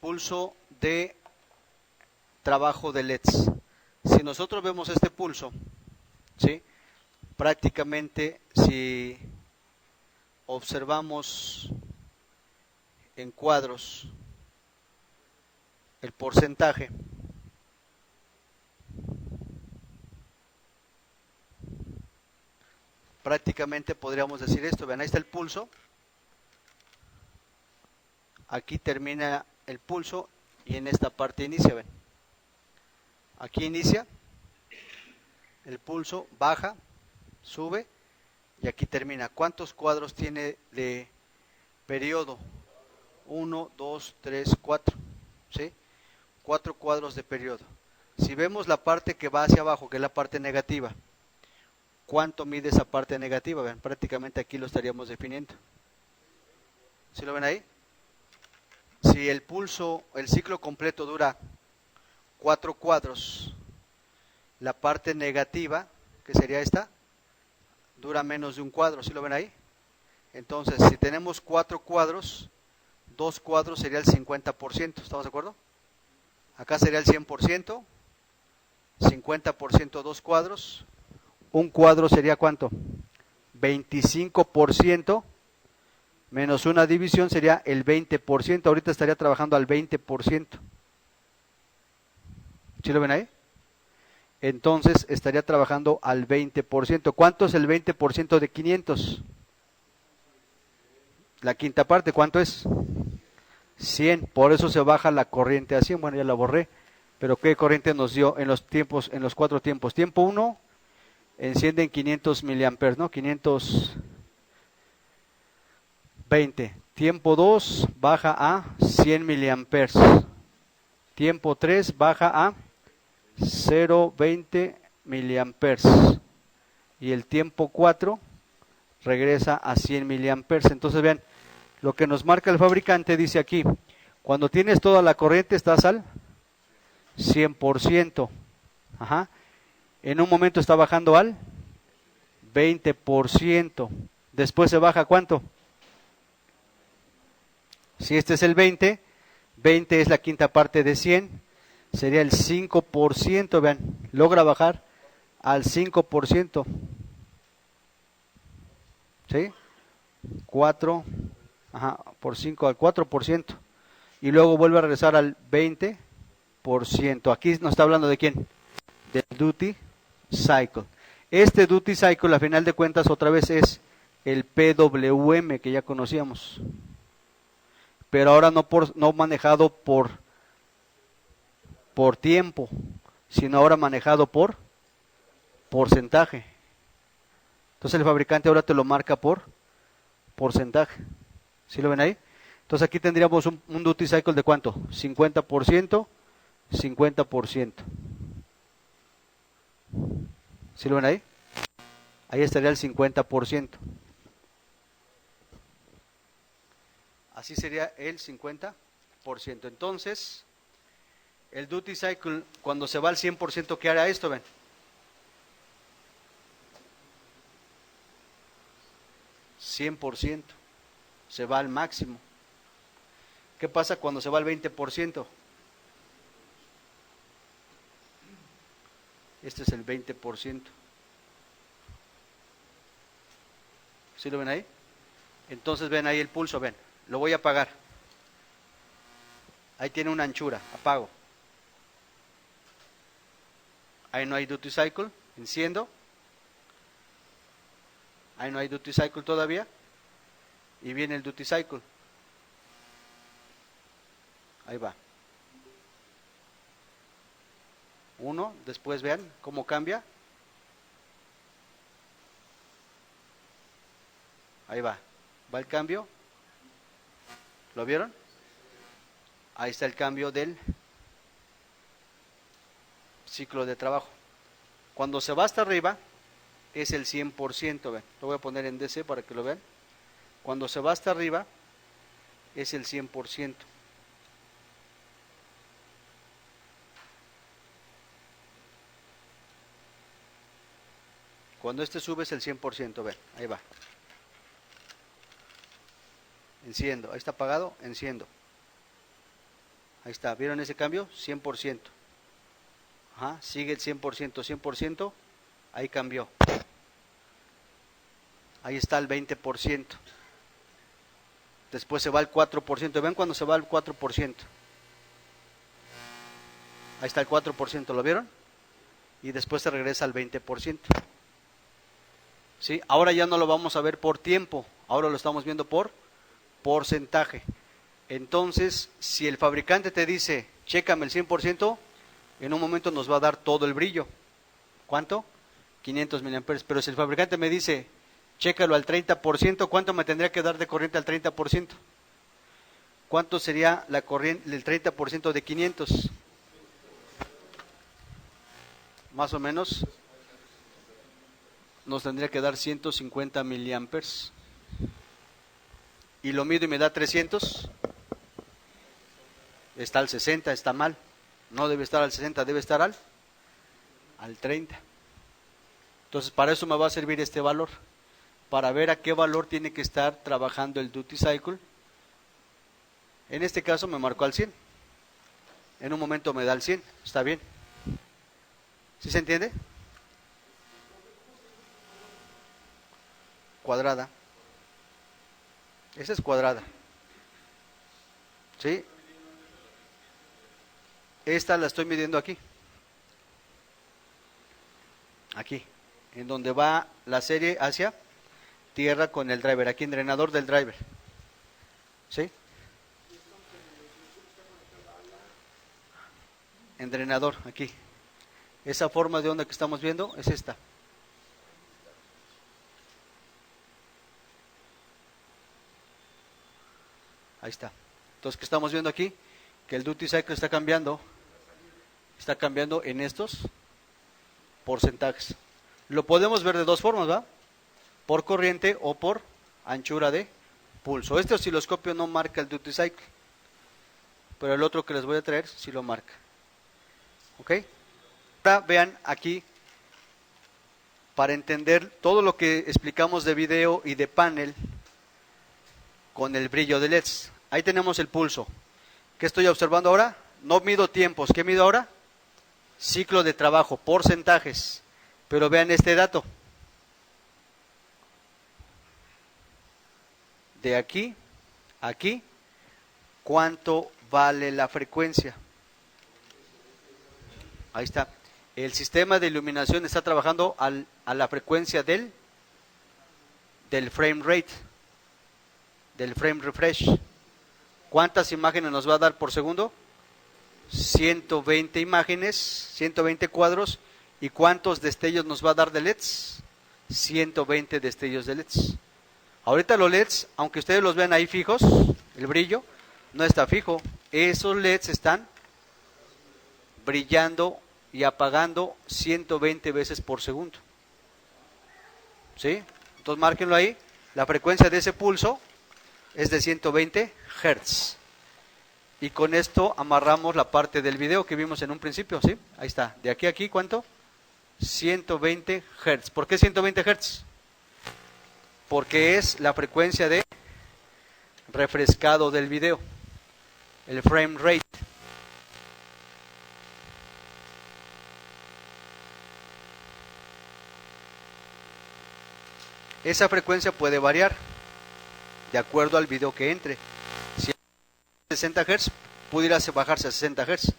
Pulso de trabajo de LEDs. Si nosotros vemos este pulso, ¿sí? Prácticamente si observamos en cuadros el porcentaje, prácticamente podríamos decir esto. Vean, ahí está el pulso, aquí termina el pulso y en esta parte inicia. Ven, aquí inicia el pulso, baja, sube y aquí termina. ¿Cuántos cuadros tiene de periodo? 1, 2, 3, 4, ¿sí? 4 cuadros de periodo. Si vemos la parte que va hacia abajo, que es la parte negativa, ¿cuánto mide esa parte negativa? Ven, prácticamente aquí lo estaríamos definiendo. ¿Sí lo ven ahí? Si el pulso, el ciclo completo dura 4 cuadros, la parte negativa, que sería esta, dura menos de un cuadro. ¿Sí lo ven ahí? Entonces, si tenemos 4 cuadros, 2 cuadros sería el 50%. ¿Estamos de acuerdo? Acá sería el 100%, 50% 2 cuadros. Un cuadro sería ¿cuánto? 25%, menos una división sería el 20%. Ahorita estaría trabajando al 20%. ¿Sí lo ven ahí? Entonces estaría trabajando al 20%. ¿Cuánto es el 20% de 500? La quinta parte, ¿cuánto es? 100. Por eso se baja la corriente a 100. Bueno, ya la borré. Pero ¿qué corriente nos dio en los tiempos, en los 4 tiempos? Tiempo 1, enciende en 500 miliamperes, ¿no? 520. Tiempo 2, baja a 100 miliamperes. Tiempo 3, baja a 0,20 miliamperes. Y el tiempo 4 regresa a 100 miliamperes. Entonces vean, lo que nos marca el fabricante dice aquí, cuando tienes toda la corriente estás al 100%. Ajá. En un momento está bajando al 20%. Después se baja ¿cuánto? Si este es el 20, 20 es la quinta parte de 100, sería el 5%. Vean, logra bajar al 5%. ¿Sí? 4, ajá, por 5 al 4%. Y luego vuelve a regresar al 20%. Aquí nos está hablando de quién? Del duty cycle. Este duty cycle, a final de cuentas, otra vez es el PWM que ya conocíamos. Pero ahora no manejado por tiempo, sino ahora manejado por porcentaje. Entonces el fabricante ahora te lo marca por porcentaje. ¿Sí lo ven ahí? Entonces aquí tendríamos un duty cycle de ¿cuánto? 50%, 50%. ¿Sí lo ven ahí? Ahí estaría el 50%. Así sería el 50%. Entonces, el duty cycle, cuando se va al 100%, ¿qué hará esto? Ven. $100%. Se va al máximo. ¿Qué pasa cuando se va al 20%? Este es el 20%. ¿Sí lo ven ahí? Entonces ven ahí el pulso, ven. Lo voy a apagar. Ahí tiene una anchura, apago. Ahí no hay duty cycle, enciendo. Ahí no hay duty cycle todavía. Y viene el duty cycle. Ahí va. 1, después vean cómo cambia. Ahí va. Va el cambio. ¿Lo vieron? Ahí está el cambio del ciclo de trabajo. Cuando se va hasta arriba es el 100%, ven. Lo voy a poner en DC para que lo vean. Cuando se va hasta arriba es el 100%. Cuando este sube es el 100%, ven, ahí va. Enciendo, ahí está apagado, enciendo. Ahí está, ¿vieron ese cambio? 100%. Ajá, sigue el 100%, 100%, ahí cambió. Ahí está el 20%. Después se va el 4%. ¿Ven cuando se va el 4%? Ahí está el 4%, ¿lo vieron? Y después se regresa al 20%. ¿Sí? Ahora ya no lo vamos a ver por tiempo, ahora lo estamos viendo por porcentaje. Entonces, si el fabricante te dice, chécame el 100%, en un momento nos va a dar todo el brillo. ¿Cuánto? 500 miliamperes. Pero si el fabricante me dice, chécalo al 30%, ¿cuánto me tendría que dar de corriente al 30%? ¿Cuánto sería la corriente del 30% de 500? Más o menos nos tendría que dar 150 miliamperes. Y lo mido y me da 300. Está al 60, está mal. No debe estar al 60, debe estar al 30. Entonces, para eso me va a servir este valor, para ver a qué valor tiene que estar trabajando el duty cycle. En este caso me marcó al 100. En un momento me da al 100, está bien. ¿Sí se entiende? Cuadrada. Esa es cuadrada. ¿Sí? Esta la estoy midiendo aquí. Aquí. En donde va la serie hacia tierra con el driver. Aquí en drenador del driver. ¿Sí? En drenador, aquí. Esa forma de onda que estamos viendo es esta. Ahí está. Entonces, ¿qué estamos viendo aquí? Que el duty cycle está cambiando en estos porcentajes. Lo podemos ver de dos formas, ¿va? Por corriente o por anchura de pulso. Este osciloscopio no marca el duty cycle, pero el otro que les voy a traer sí lo marca. ¿Ok? Ahora vean aquí, para entender todo lo que explicamos de video y de panel con el brillo de LEDs. Ahí tenemos el pulso. ¿Qué estoy observando ahora? No mido tiempos. ¿Qué mido ahora? Ciclo de trabajo, porcentajes. Pero vean este dato. De aquí a aquí, ¿cuánto vale la frecuencia? Ahí está. El sistema de iluminación está trabajando a la frecuencia del frame rate, del frame refresh. ¿Cuántas imágenes nos va a dar por segundo? 120 imágenes, 120 cuadros. ¿Y cuántos destellos nos va a dar de LEDs? 120 destellos de LEDs. Ahorita los LEDs, aunque ustedes los vean ahí fijos, el brillo no está fijo. Esos LEDs están brillando y apagando 120 veces por segundo. ¿Sí? Entonces márquenlo ahí. La frecuencia de ese pulso es de 120 Hz. Y con esto amarramos la parte del video que vimos en un principio, ¿sí? Ahí está. De aquí a aquí, ¿cuánto? 120 Hz. ¿Por qué 120 Hz? Porque es la frecuencia de refrescado del video, el frame rate. Esa frecuencia puede variar de acuerdo al video que entre. Si es 60 Hz, pudiera bajarse a 60 Hz.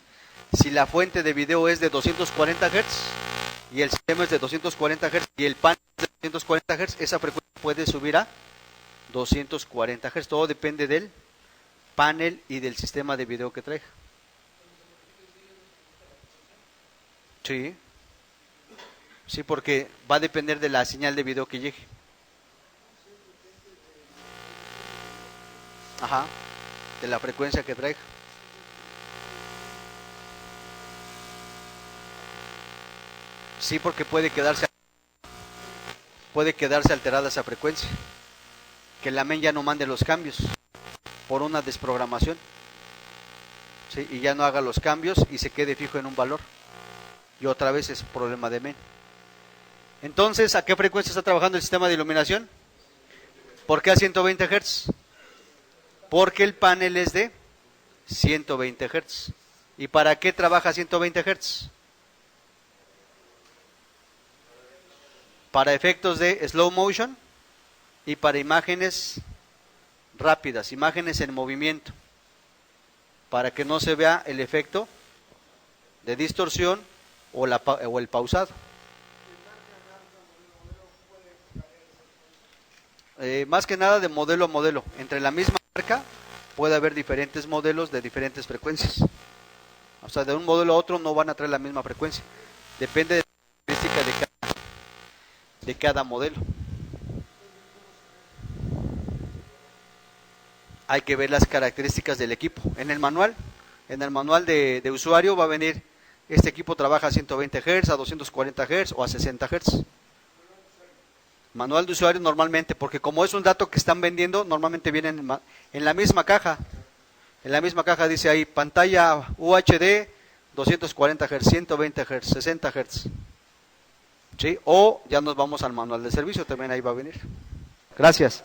Si la fuente de video es de 240 Hz y el sistema es de 240 Hz y el panel es de 240 Hz, esa frecuencia puede subir a 240 Hz. Todo depende del panel y del sistema de video que traiga. Sí. Sí, porque va a depender de la señal de video que llegue. Ajá, de la frecuencia que traiga. Sí, porque puede quedarse alterada esa frecuencia. Que la MEN ya no mande los cambios por una desprogramación. ¿Sí? Y ya no haga los cambios y se quede fijo en un valor. Y otra vez es problema de MEN. Entonces, ¿a qué frecuencia está trabajando el sistema de iluminación? ¿Por qué a 120 Hz? Porque el panel es de 120 Hz. ¿Y para qué trabaja 120 Hz? para efectos de slow motion y para imágenes rápidas, imágenes en movimiento, para que no se vea el efecto de distorsión o el pausado. Más que nada de modelo a modelo. Entre la misma marca puede haber diferentes modelos de diferentes frecuencias. O sea, de un modelo a otro no van a traer la misma frecuencia. Depende de la característica de cada modelo. Hay que ver las características del equipo. En el manual de usuario va a venir, este equipo trabaja a 120 Hz, a 240 Hz o a 60 Hz. Manual de usuario normalmente, porque como es un dato que están vendiendo, normalmente vienen en la misma caja. En la misma caja dice ahí, pantalla UHD, 240 Hz, 120 Hz, 60 Hz. ¿Sí? O ya nos vamos al manual de servicio, también ahí va a venir. Gracias.